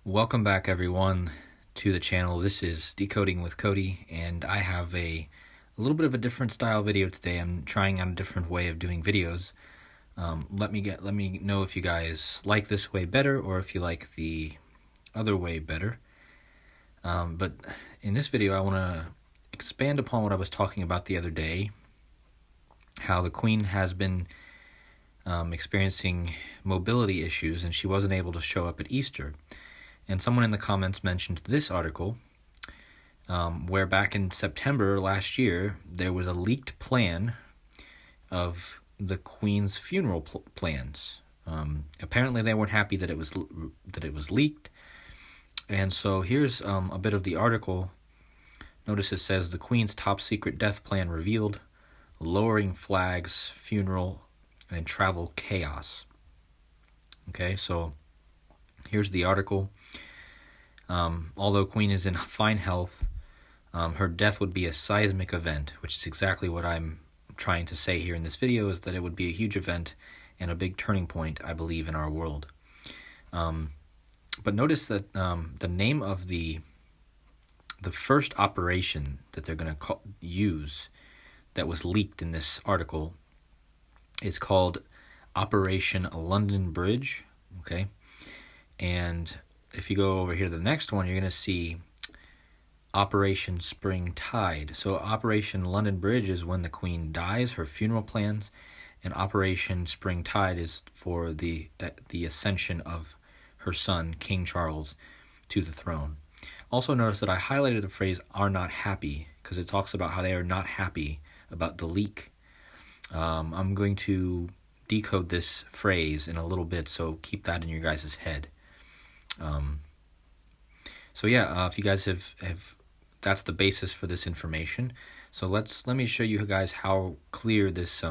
Welcome back, everyone, to the channel. This is Decoding with Cody, and I have a little bit of a different style video today. I'm trying out a different way of doing videos. Let me know if you guys like this way better or if you like the other way better. But in this video, I want to expand upon what I was talking about the other day, how the Queen has been experiencing mobility issues and she wasn't able to show up at Easter. And someone in the comments mentioned this article, where back in September last year, there was a leaked plan of the Queen's funeral plans. Apparently, they weren't happy that it was leaked, and so here's a bit of the article. Notice it says the Queen's top secret death plan revealed, lowering flags, funeral, and travel chaos. Okay, so here's the article. Although Queen is in fine health, her death would be a seismic event, which is exactly what I'm trying to say here in this video, is that it would be a huge event and a big turning point, I believe, in our world. But notice that the name of the first operation that they're going to use that was leaked in this article is called Operation London Bridge, okay? And if you go over here to the next one, you're going to see Operation Spring Tide. So Operation London Bridge is when the Queen dies, her funeral plans, and Operation Spring Tide is for the ascension of her son, King Charles, to the throne. Also notice that I highlighted the phrase "are not happy" because it talks about how they are not happy about the leak. I'm going to decode this phrase in a little bit, so keep that in your guys' head. If you guys have that's the basis for this information. So let me show you guys how clear this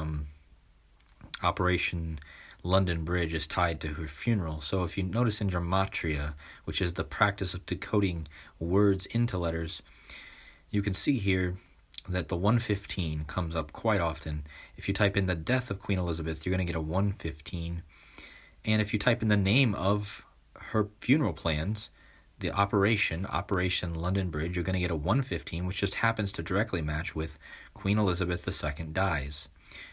Operation London Bridge is tied to her funeral. So if you notice in gematria, which is the practice of decoding words into letters, you can see here that the 115 comes up quite often. If you type in the death of Queen Elizabeth, you're going to get a 115. And if you type in the name of her funeral plans, the Operation London Bridge, you're going to get a 115, which just happens to directly match with Queen Elizabeth II dies.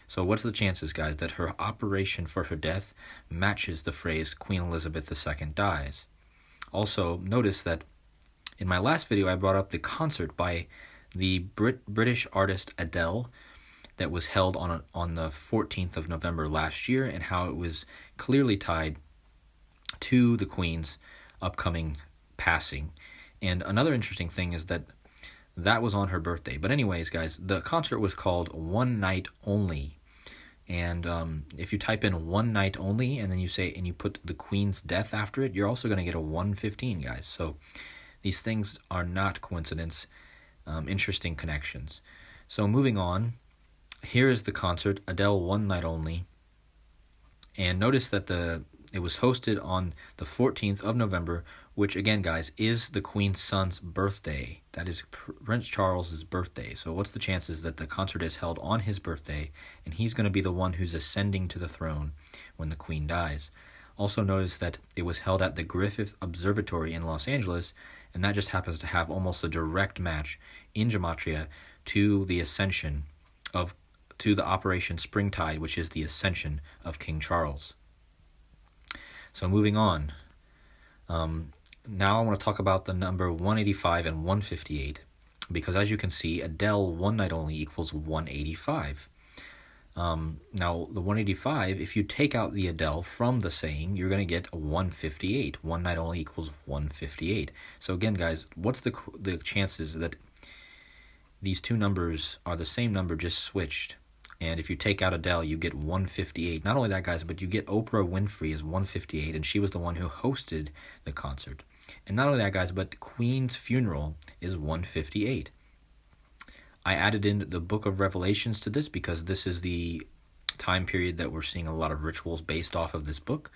So what's the chances, guys, that her operation for her death matches the phrase Queen Elizabeth II dies? Also, notice that in my last video, I brought up the concert by the British artist Adele that was held on the 14th of November last year, and how it was clearly tied to the Queen's upcoming passing. And another interesting thing is that was on her birthday. But anyways, guys, the concert was called One Night Only. And if you type in One Night Only and then you put the Queen's death after it, you're also going to get a 115, guys. So these things are not coincidence, interesting connections. So moving on, here is the concert, Adele One Night Only. And notice that it was hosted on the 14th of November, which again, guys, is the Queen's son's birthday. That is Prince Charles's birthday. So what's the chances that the concert is held on his birthday, and he's going to be the one who's ascending to the throne when the Queen dies? Also notice that it was held at the Griffith Observatory in Los Angeles, and that just happens to have almost a direct match in gematria to the Operation Spring Tide, which is the ascension of King Charles. So moving on, now I want to talk about the number 185 and 158, because as you can see, Adele One Night Only equals 185. Now the 185, if you take out the Adele from the saying, you're going to get a 158. One Night Only equals 158. So again, guys, what's the chances that these two numbers are the same number just switched? And if you take out Adele, you get 158. Not only that, guys, but you get Oprah Winfrey as 158, and she was the one who hosted the concert. And not only that, guys, but Queen's funeral is 158. I added in the Book of Revelations to this because this is the time period that we're seeing a lot of rituals based off of this book.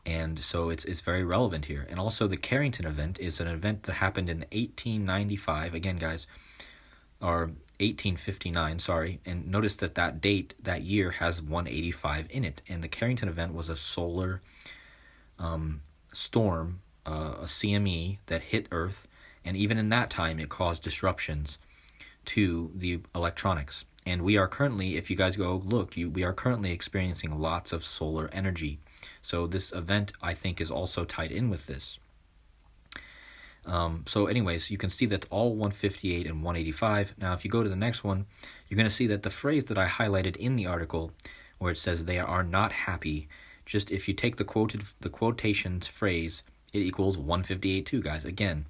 And so it's very relevant here. And also the Carrington event is an event that happened in 1895. Again, guys, or 1859, sorry, and notice that date, that year, has 185 in it, and the Carrington event was a solar storm a CME that hit Earth, and even in that time, it caused disruptions to the electronics. And we are currently, if you guys go look, we are currently experiencing lots of solar energy. So this event, I think, is also tied in with this. So anyways, you can see that all 158 and 185. Now, if you go to the next one, you're going to see that the phrase that I highlighted in the article, where it says they are not happy, just if you take the quotations phrase, it equals 158 too, guys. Again,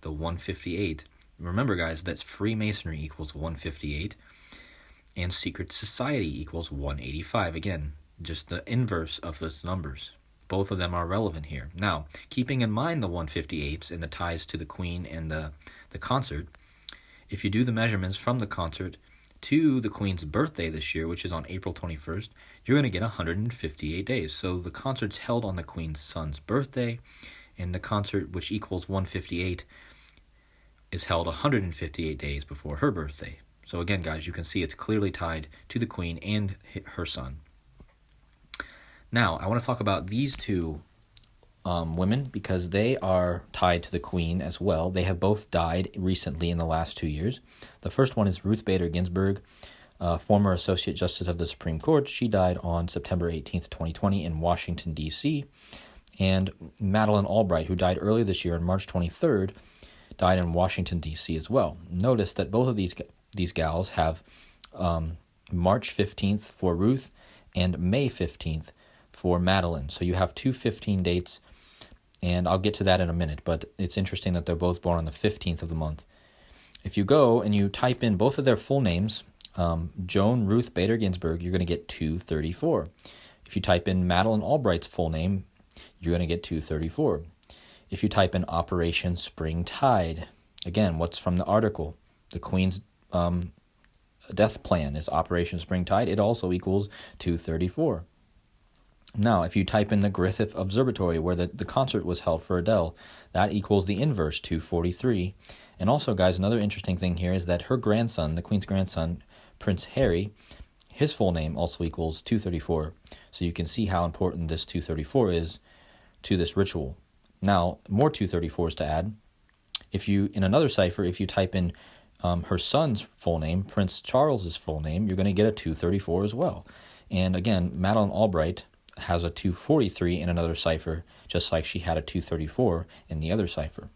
the 158. Remember, guys, that's Freemasonry equals 158, and secret society equals 185. Again, just the inverse of those numbers. Both of them are relevant here. Now, keeping in mind the 158s and the ties to the Queen and the concert, if you do the measurements from the concert to the Queen's birthday this year, which is on April 21st, you're going to get 158 days. So the concert's held on the Queen's son's birthday, and the concert, which equals 158, is held 158 days before her birthday. So again, guys, you can see it's clearly tied to the Queen and her son. Now, I want to talk about these two women because they are tied to the Queen as well. They have both died recently in the last 2 years. The first one is Ruth Bader Ginsburg, former Associate Justice of the Supreme Court. She died on September 18th, 2020 in Washington, D.C. And Madeleine Albright, who died earlier this year on March 23rd, died in Washington, D.C. as well. Notice that both of these gals have March 15th for Ruth and May 15th for Madeleine. So you have two 15 dates, and I'll get to that in a minute, but it's interesting that they're both born on the 15th of the month. If you go and you type in both of their full names, Joan Ruth Bader Ginsburg, you're going to get 234. If you type in Madeleine Albright's full name, you're going to get 234. If you type in Operation Spring Tide, again, what's from the article? The Queen's death plan is Operation Spring Tide. It also equals 234. Now, if you type in the Griffith Observatory, where the concert was held for Adele, that equals the inverse, 243. And also, guys, another interesting thing here is that her grandson, the Queen's grandson, Prince Harry, his full name also equals 234. So you can see how important this 234 is to this ritual. Now, more 234s to add. If you, in another cipher, if you type in her son's full name, Prince Charles's full name, you're going to get a 234 as well. And again, Madeleine Albright has a 243 in another cipher, just like she had a 234 in the other cipher.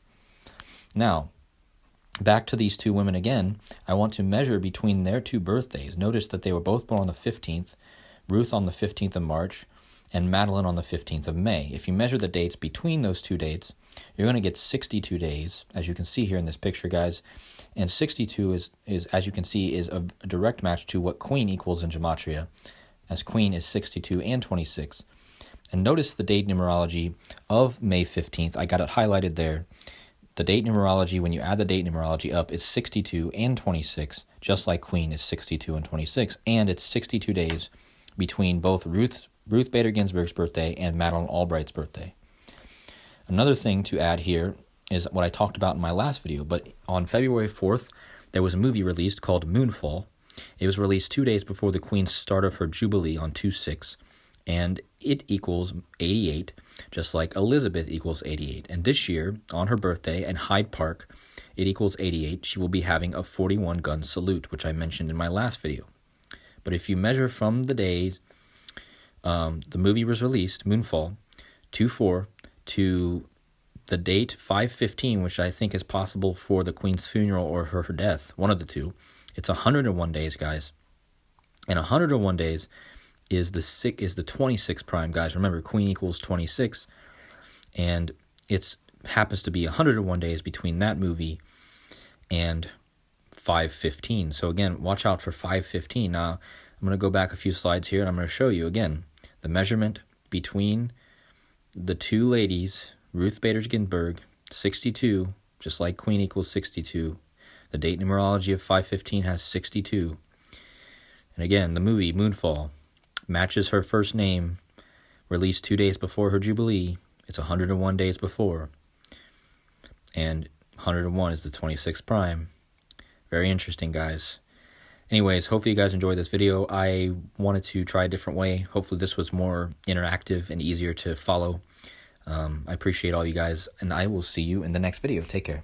Now, back to these two women again, I want to measure between their two birthdays. Notice that they were both born on the 15th, Ruth on the 15th of March, and Madeleine on the 15th of May. If you measure the dates between those two dates, you're going to get 62 days, as you can see here in this picture, guys. And 62 is as you can see, is a direct match to what Queen equals in Gematria, as Queen is 62 and 26. And notice the date numerology of May 15th. I got it highlighted there. The date numerology, when you add the date numerology up, is 62 and 26, just like Queen is 62 and 26. And it's 62 days between both Ruth Bader Ginsburg's birthday and Madeleine Albright's birthday. Another thing to add here is what I talked about in my last video, but on February 4th, there was a movie released called Moonfall. It was released 2 days before the Queen's start of her Jubilee on 2/6, and it equals 88, just like Elizabeth equals 88. And this year, on her birthday in Hyde Park, it equals 88. She will be having a 41-gun salute, which I mentioned in my last video. But if you measure from the days the movie was released, Moonfall, 2/4, to the date 5/15, which I think is possible for the Queen's funeral or her death, one of the two, it's 101 days, guys. And 101 days is the 26th prime, guys. Remember, Queen equals 26, and it happens to be 101 days between that movie and 5/15. So again, watch out for 5/15. Now, I'm going to go back a few slides here, and I'm going to show you again the measurement between the two ladies, Ruth Bader Ginsburg, 62, just like Queen equals 62. The date numerology of 5/15 has 62. And again, the movie Moonfall matches her first name, released 2 days before her Jubilee. It's 101 days before. And 101 is the 26th prime. Very interesting, guys. Anyways, hopefully you guys enjoyed this video. I wanted to try a different way. Hopefully this was more interactive and easier to follow. I appreciate all you guys, and I will see you in the next video. Take care.